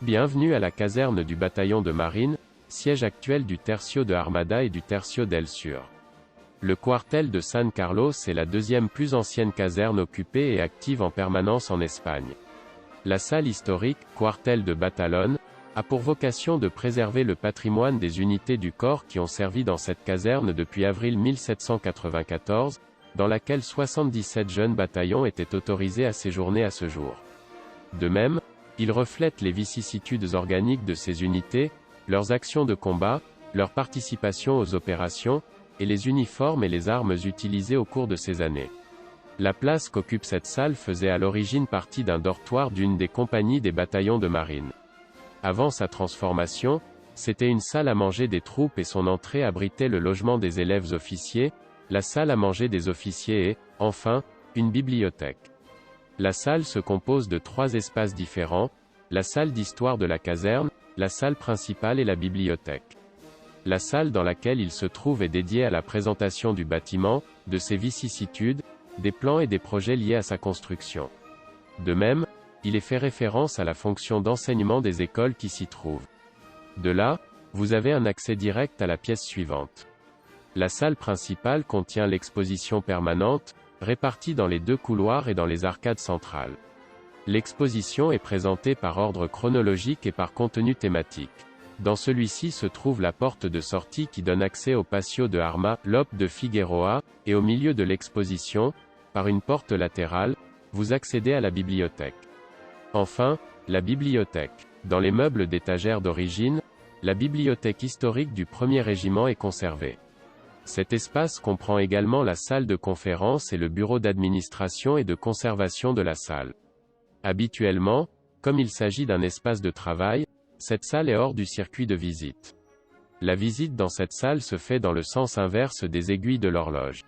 Bienvenue à la caserne du bataillon de marine, siège actuel du Tercio de Armada et du Tercio del Sur. Le cuartel de San Carlos est la deuxième plus ancienne caserne occupée et active en permanence en Espagne. La salle historique, cuartel de Batalón, a pour vocation de préserver le patrimoine des unités du corps qui ont servi dans cette caserne depuis avril 1794, dans laquelle 77 jeunes bataillons étaient autorisés à séjourner à ce jour. De même, il reflète les vicissitudes organiques de ces unités, leurs actions de combat, leur participation aux opérations, et les uniformes et les armes utilisées au cours de ces années. La place qu'occupe cette salle faisait à l'origine partie d'un dortoir d'une des compagnies des bataillons de marine. Avant sa transformation, c'était une salle à manger des troupes et son entrée abritait le logement des élèves officiers, la salle à manger des officiers et, enfin, une bibliothèque. La salle se compose de 3 espaces différents, la salle d'histoire de la caserne, la salle principale et la bibliothèque. La salle dans laquelle il se trouve est dédiée à la présentation du bâtiment, de ses vicissitudes, des plans et des projets liés à sa construction. De même, il est fait référence à la fonction d'enseignement des écoles qui s'y trouvent. De là, vous avez un accès direct à la pièce suivante. La salle principale contient l'exposition permanente, répartie dans les 2 couloirs et dans les arcades centrales. L'exposition est présentée par ordre chronologique et par contenu thématique. Dans celui-ci se trouve la porte de sortie qui donne accès au patio de Arma, Lope de Figueroa, et au milieu de l'exposition, par une porte latérale, vous accédez à la bibliothèque. Enfin, la bibliothèque. Dans les meubles d'étagère d'origine, la bibliothèque historique du 1er régiment est conservée. Cet espace comprend également la salle de conférence et le bureau d'administration et de conservation de la salle. Habituellement, comme il s'agit d'un espace de travail, cette salle est hors du circuit de visite. La visite dans cette salle se fait dans le sens inverse des aiguilles de l'horloge.